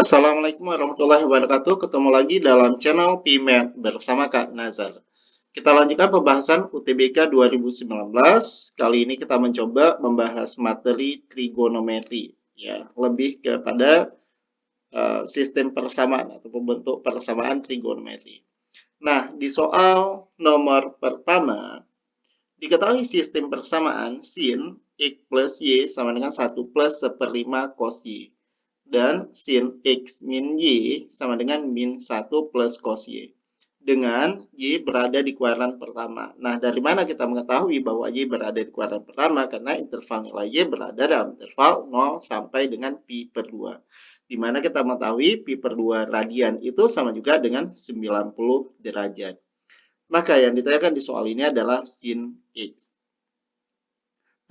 Assalamualaikum warahmatullahi wabarakatuh. Ketemu lagi dalam channel PMath bersama Kak Nazar. Kita lanjutkan pembahasan UTBK 2019. Kali ini kita mencoba membahas materi trigonometri, ya, lebih kepada sistem persamaan atau bentuk persamaan trigonometri. Nah, di soal nomor pertama, diketahui sistem persamaan sin X plus Y sama dengan 1 plus 1/5 cos Y. Dan sin X min Y sama dengan min 1 plus cos Y. Dengan Y berada di kuadran pertama. Nah, dari mana kita mengetahui bahwa Y berada di kuadran pertama? Karena interval nilai Y berada dalam interval 0 sampai dengan pi per 2. Di mana kita mengetahui pi per 2 radian itu sama juga dengan 90 derajat. Maka yang ditanyakan di soal ini adalah sin X.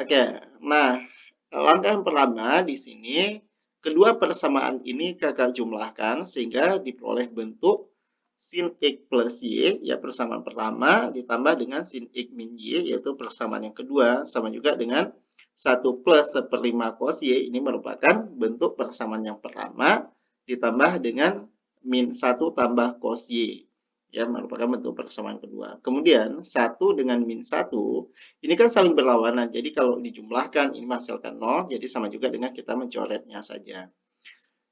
Oke, nah langkah pertama di sini kedua persamaan ini kakak jumlahkan sehingga diperoleh bentuk sin X plus Y, ya persamaan pertama, ditambah dengan sin X min Y, yaitu persamaan yang kedua, sama juga dengan 1 plus 1/5 cos Y, ini merupakan bentuk persamaan yang pertama, ditambah dengan min 1 tambah cos Y, ya merupakan bentuk persamaan kedua. Kemudian 1 dengan min 1, ini kan saling berlawanan, jadi kalau dijumlahkan ini menghasilkan 0, jadi sama juga dengan kita mencoretnya saja.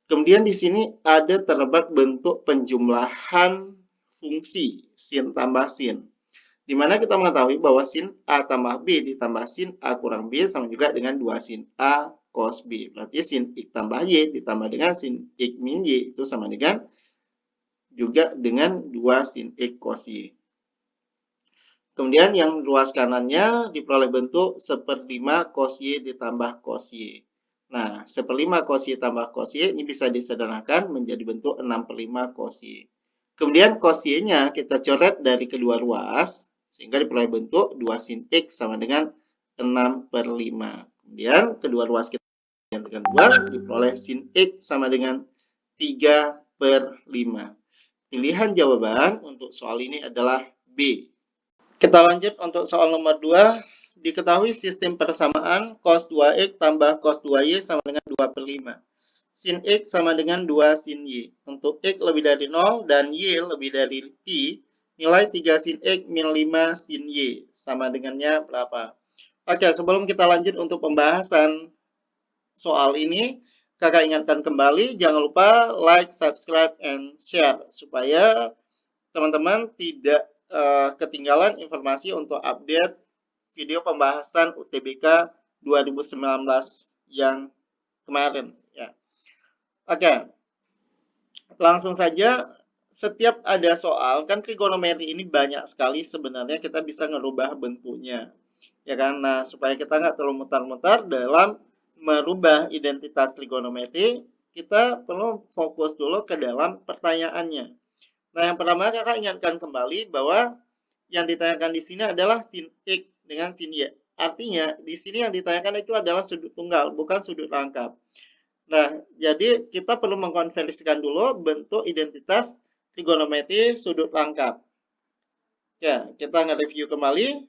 Kemudian di sini ada terdapat bentuk penjumlahan fungsi sin tambah sin. Di mana kita mengetahui bahwa sin A tambah B ditambah sin A kurang B sama juga dengan 2 sin A cos B. Berarti sin X tambah Y ditambah dengan sin X min Y itu sama dengan juga dengan 2 sin X cos Y. Kemudian yang ruas kanannya diperoleh bentuk 1/5 cos Y ditambah cos Y. Nah, 1/5 cos Y tambah cos Y ini bisa disederhanakan menjadi bentuk 6/5 cos Y. Kemudian cos Y-nya kita coret dari kedua ruas, sehingga diperoleh bentuk 2 sin X sama dengan 6/5. Kemudian kedua ruas kita dengan 2, diperoleh sin X sama dengan 3/5. Pilihan jawaban untuk soal ini adalah B. Kita lanjut untuk soal nomor 2. Diketahui sistem persamaan cos 2x tambah cos 2y sama dengan 2/5. Sin x sama dengan 2 sin y. Untuk x lebih dari 0 dan y lebih dari pi, nilai 3 sin x min 5 sin y. Sama dengannya berapa? Oke, sebelum kita lanjut untuk pembahasan soal ini, kakak ingatkan kembali, jangan lupa like, subscribe, and share. Supaya teman-teman tidak ketinggalan informasi untuk update video pembahasan UTBK 2019 yang kemarin, ya. Oke, langsung saja. Setiap ada soal, kan trigonometri ini banyak sekali sebenarnya kita bisa ngerubah bentuknya, ya kan. Nah, supaya kita nggak terlalu mutar-mutar dalam merubah identitas trigonometri, kita perlu fokus dulu ke dalam pertanyaannya. Nah, yang pertama kakak ingatkan kembali bahwa yang ditanyakan di sini adalah sin X dengan sin Y. Artinya, di sini yang ditanyakan itu adalah sudut tunggal, bukan sudut rangkap. Nah, jadi kita perlu mengkonversikan dulu bentuk identitas trigonometri sudut rangkap. Ya, kita nge-review kembali.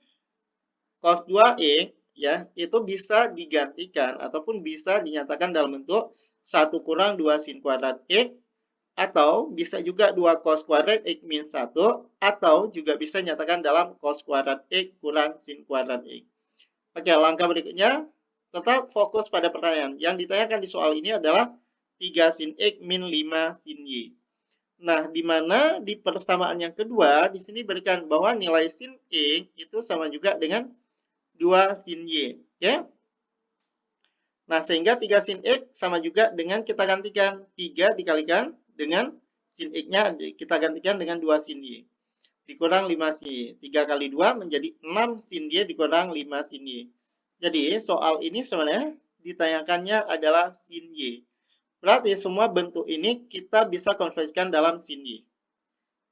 Cos 2x, ya, itu bisa digantikan ataupun bisa dinyatakan dalam bentuk 1 kurang 2 sin kuadrat X, atau bisa juga 2 cos kuadrat X min 1, atau juga bisa dinyatakan dalam cos kuadrat X kurang sin kuadrat X. Oke, langkah berikutnya, tetap fokus pada pertanyaan. Yang ditanyakan di soal ini adalah 3 sin X min 5 sin Y. Nah, di mana di persamaan yang kedua, di sini berikan bahwa nilai sin X itu sama juga dengan 2 sin Y. Ya. Nah, sehingga 3 sin X sama juga dengan kita gantikan 3 dikalikan dengan sin X-nya kita gantikan dengan 2 sin Y. Dikurang 5 sin Y. 3 kali 2 menjadi 6 sin Y dikurang 5 sin Y. Jadi, soal ini sebenarnya ditanyakannya adalah sin Y. Berarti semua bentuk ini kita bisa konversikan dalam sin Y.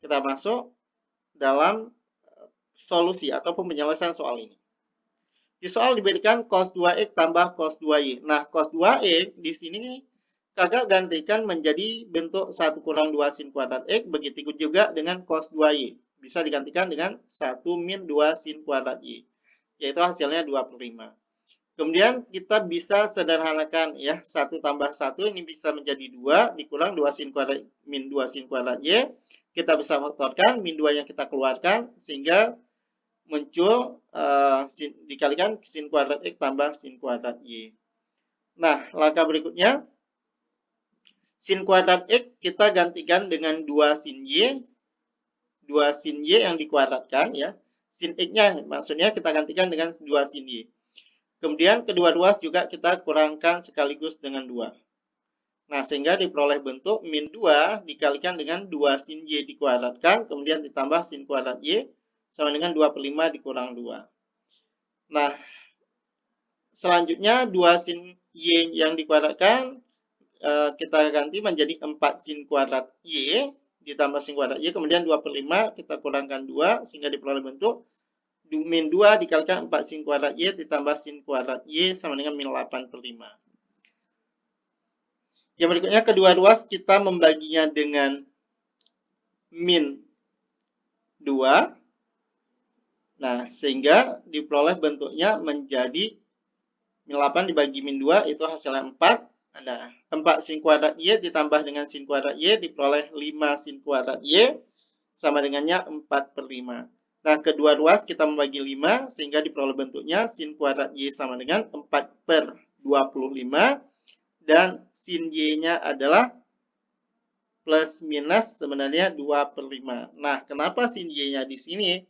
Kita masuk dalam solusi ataupun penyelesaian soal ini. Di soal diberikan cos 2x tambah cos 2y. Nah, cos 2x di sini kakak gantikan menjadi bentuk 1 kurang 2 sin kuadrat x. Begitu juga dengan cos 2y. Bisa digantikan dengan 1 min 2 sin kuadrat y. Yaitu hasilnya 2/5. Kemudian kita bisa sederhanakan ya, 1 tambah 1 ini bisa menjadi 2 dikurang 2 sin kuadrat min 2 sin kuadrat Y. Kita bisa faktorkan min 2 yang kita keluarkan sehingga muncul dikalikan sin kuadrat X tambah sin kuadrat Y. Nah, langkah berikutnya sin kuadrat X kita gantikan dengan 2 sin Y. 2 sin Y yang dikuadratkan ya. Sin X-nya maksudnya kita gantikan dengan 2 sin Y. Kemudian kedua ruas juga kita kurangkan sekaligus dengan 2. Nah, sehingga diperoleh bentuk min 2 dikalikan dengan 2 sin Y dikuadratkan, kemudian ditambah sin kuadrat Y, sama dengan 2/5 dikurang 2. Nah, selanjutnya 2 sin Y yang dikuadratkan, kita ganti menjadi 4 sin kuadrat Y, ditambah sin kuadrat Y, kemudian 2/5 kita kurangkan 2, sehingga diperoleh bentuk min 2 dikalikan 4 sin kuadrat Y ditambah sin kuadrat Y sama dengan min 8/5. Yang berikutnya kedua ruas kita membaginya dengan min 2. Nah, sehingga diperoleh bentuknya menjadi min 8 dibagi min 2 itu hasilnya 4. Ada 4 sin kuadrat Y ditambah dengan sin kuadrat Y diperoleh 5 sin kuadrat Y sama dengannya 4/5. Nah, kedua ruas kita membagi 5 sehingga diperoleh bentuknya sin kuadrat Y sama dengan 4/25 dan sin Y-nya adalah plus minus sebenarnya 2/5. Nah, kenapa sin Y-nya di sini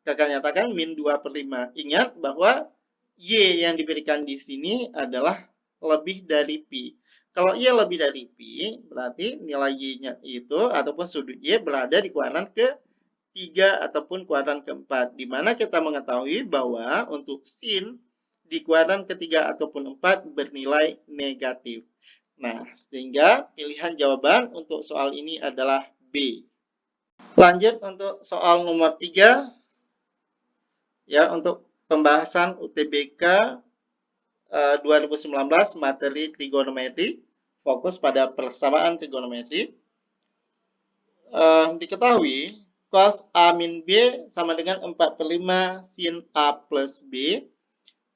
kakak nyatakan min 2/5? Ingat bahwa Y yang diberikan di sini adalah lebih dari Pi. Kalau Y lebih dari Pi, berarti nilai Y-nya itu ataupun sudut Y berada di kuadran ke-3 ataupun kuadran ke-4. Di mana kita mengetahui bahwa untuk sin di kuadran ke-3 ataupun 4 bernilai negatif. Nah, sehingga pilihan jawaban untuk soal ini adalah B. Lanjut untuk soal nomor 3. Ya, untuk pembahasan UTBK 2019 materi trigonometri, fokus pada persamaan trigonometri. Diketahui cos A min B sama dengan 4/5 sin A plus B.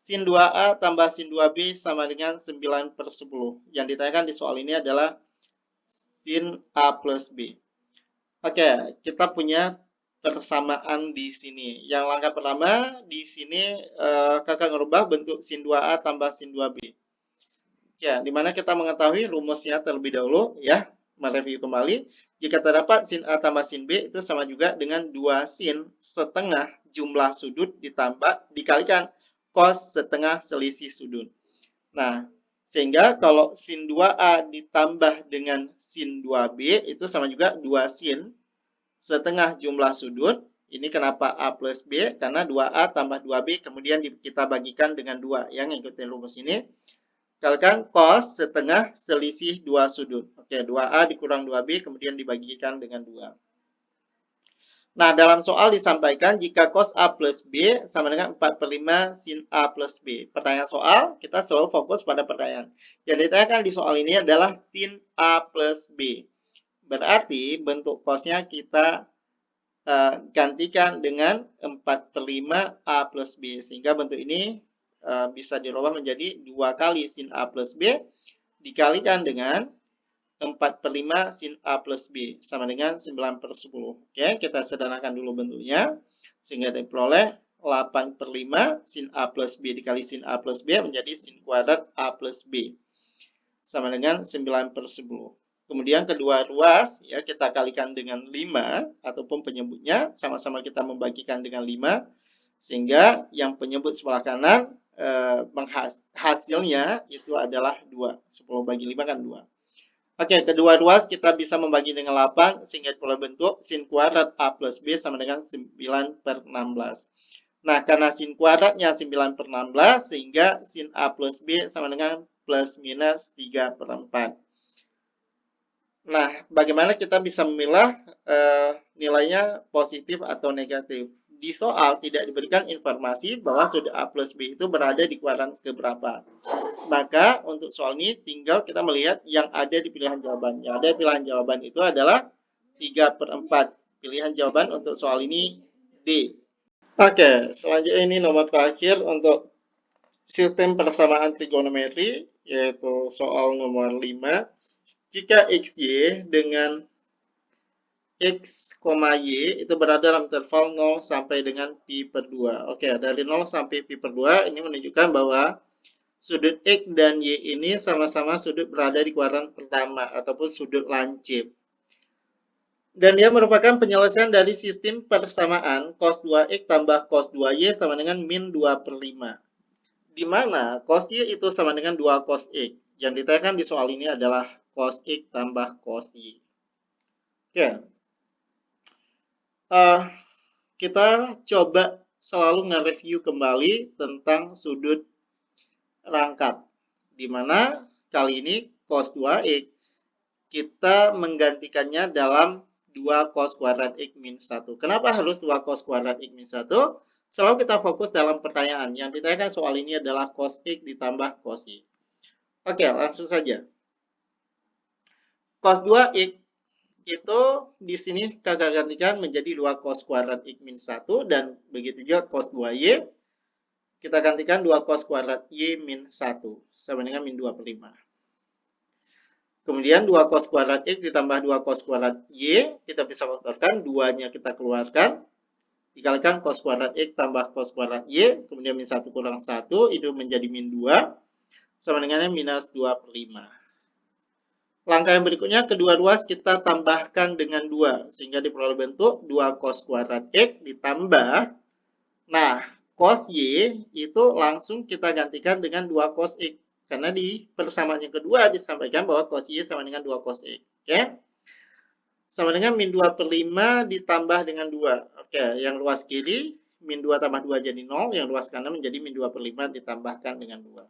Sin 2A tambah sin 2B sama dengan 9/10. Yang ditanyakan di soal ini adalah sin A plus B. Oke, kita punya persamaan di sini. Yang langkah pertama di sini kakak ngerubah bentuk sin 2A tambah sin 2B. Ya, dimana kita mengetahui rumusnya terlebih dahulu ya, mereview kembali. Jika terdapat sin A tambah sin B itu sama juga dengan 2 sin setengah jumlah sudut ditambah dikalikan cos setengah selisih sudut. Nah, sehingga kalau sin 2A ditambah dengan sin 2B itu sama juga 2 sin setengah jumlah sudut. Ini kenapa A plus B? Karena 2A tambah 2B kemudian kita bagikan dengan 2. Yang ngikutin rumus ini. Kalikan cos setengah selisih 2 sudut. Oke, 2A dikurang 2B kemudian dibagikan dengan 2. Nah, dalam soal disampaikan jika cos A plus B sama dengan 4/5 sin A plus B. Pertanyaan soal, kita selalu fokus pada pertanyaan. Yang ditanyakan di soal ini adalah sin A plus B. Berarti bentuk cosnya kita gantikan dengan 4/5 A plus B. Sehingga bentuk ini bisa dirubah menjadi 2 kali sin A plus B dikalikan dengan 4/5 sin A plus B sama dengan 9/10. Oke, kita sederhanakan dulu bentuknya sehingga diperoleh 8/5 sin A plus B dikali sin A plus B menjadi sin kuadrat A plus B sama dengan 9/10. Kemudian kedua ruas ya kita kalikan dengan 5 ataupun penyebutnya sama-sama kita membagikan dengan 5 sehingga yang penyebut sebelah kanan hasilnya itu adalah 2. 10 bagi 5 kan 2. Oke, kedua ruas kita bisa membagi dengan 8 sehingga diperoleh bentuk sin kuadrat A plus B sama dengan 9/16. Nah, karena sin kuadratnya 9/16 sehingga sin A plus B sama dengan plus minus 3/4. Nah, bagaimana kita bisa memilah nilainya positif atau negatif? Di soal tidak diberikan informasi bahwa sudut A plus B itu berada di kuadran keberapa. Maka untuk soal ini tinggal kita melihat yang ada di pilihan jawaban. Yang ada di pilihan jawaban itu adalah 3/4. Pilihan jawaban untuk soal ini D. Oke, selanjutnya ini nomor terakhir untuk sistem persamaan trigonometri, yaitu soal nomor 5. Jika XY dengan X, Y itu berada dalam interval 0 sampai dengan pi per 2. Oke, dari 0 sampai pi per 2 ini menunjukkan bahwa sudut X dan Y ini sama-sama sudut berada di kuadran pertama ataupun sudut lancip. Dan dia merupakan penyelesaian dari sistem persamaan cos 2X tambah cos 2Y sama dengan min 2 per 5. Di mana cos Y itu sama dengan 2 cos X. Yang ditanyakan di soal ini adalah cos X tambah cos Y. Oke. Kita coba selalu nge-review kembali tentang sudut rangkap. Di mana kali ini cos 2X kita menggantikannya dalam 2 cos kuadrat X min 1. Kenapa harus 2 cos kuadrat X min 1? Selalu kita fokus dalam pertanyaan. Yang ditanyakan soal ini adalah cos X ditambah cos Y. Oke, langsung saja. Cos 2X itu di sini kakak gantikan menjadi 2 cos kuadrat X min 1. Dan begitu juga cos 2Y. Kita gantikan 2 cos kuadrat Y min 1. Sama dengan min 2 per 5. Kemudian 2 cos kuadrat X ditambah 2 cos kuadrat Y. Kita bisa faktorkan. 2-nya kita keluarkan. Dikalikan cos kuadrat X tambah cos kuadrat Y. Kemudian min 1 kurang 1. Itu menjadi min 2. Sama dengan minus 2 per 5. Langkah yang berikutnya, kedua ruas kita tambahkan dengan 2. Sehingga diperoleh bentuk 2 cos kuadrat X ditambah. Nah, cos Y itu langsung kita gantikan dengan 2 cos X. Karena di persamaan yang kedua disampaikan bahwa cos Y sama dengan 2 cos X. Oke? Sama dengan min 2 per 5 ditambah dengan 2. Oke, yang ruas kiri, min 2 tambah 2 jadi 0. Yang ruas kanan menjadi min 2 per 5 ditambahkan dengan 2.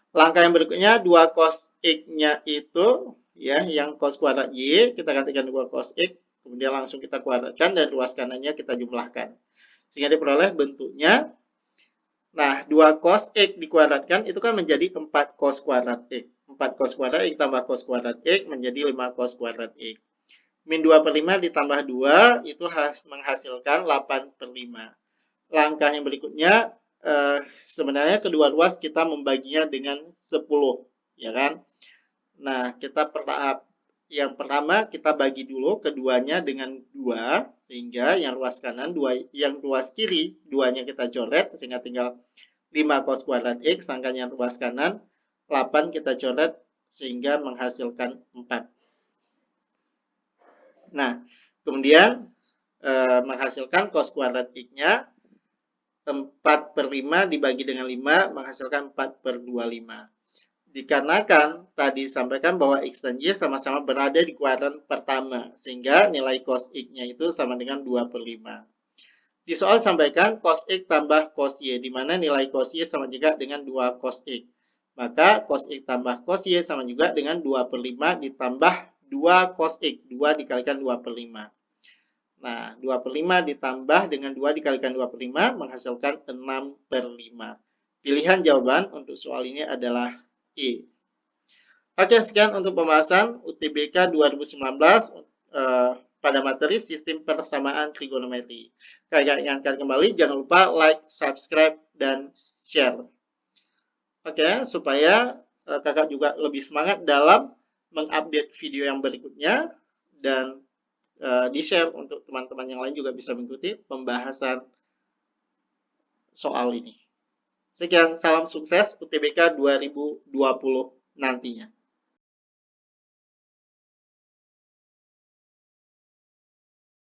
Langkah yang berikutnya, 2 cos X-nya itu, ya, yang cos kuadrat Y, kita gantikan 2 cos X, kemudian langsung kita kuadratkan, dan ruas kanannya kita jumlahkan. Sehingga diperoleh bentuknya, nah, 2 cos X dikuadratkan, itu kan menjadi 4 cos kuadrat X. 4 cos kuadrat X tambah cos kuadrat X menjadi 5 cos kuadrat X. Min 2 per 5 ditambah 2, itu menghasilkan 8 per 5. Langkah yang berikutnya, sebenarnya kedua ruas kita membaginya dengan 10, ya kan? Nah, kita bertahap. Yang pertama kita bagi dulu keduanya dengan 2, sehingga yang ruas kanan 2, yang ruas kiri 2-nya kita coret, sehingga tinggal 5 cos kuadrat X, sedangkan yang ruas kanan 8 kita coret, sehingga menghasilkan 4. Nah, kemudian menghasilkan cos kuadrat X-nya 4 per 5 dibagi dengan 5 menghasilkan 4 per 25. Dikarenakan tadi disampaikan bahwa X dan Y sama-sama berada di kuadran pertama, sehingga nilai cos X-nya itu sama dengan 2 per 5. Di soal disampaikan cos X tambah cos Y, di mana nilai cos Y sama juga dengan 2 cos X. Maka cos X tambah cos Y sama juga dengan 2 per 5 ditambah 2 cos X, 2 dikalikan 2 per 5. Nah, 2 per 5 ditambah dengan 2 dikalikan 2 per 5 menghasilkan 6 per 5. Pilihan jawaban untuk soal ini adalah E. Oke, sekian untuk pembahasan UTBK 2019 pada materi sistem persamaan trigonometri. Kakak ingatkan kembali, jangan lupa like, subscribe, dan share. Oke, supaya kakak juga lebih semangat dalam mengupdate video yang berikutnya, dan di-share untuk teman-teman yang lain juga bisa mengikuti pembahasan soal ini. Sekian, salam sukses UTBK 2020 nantinya.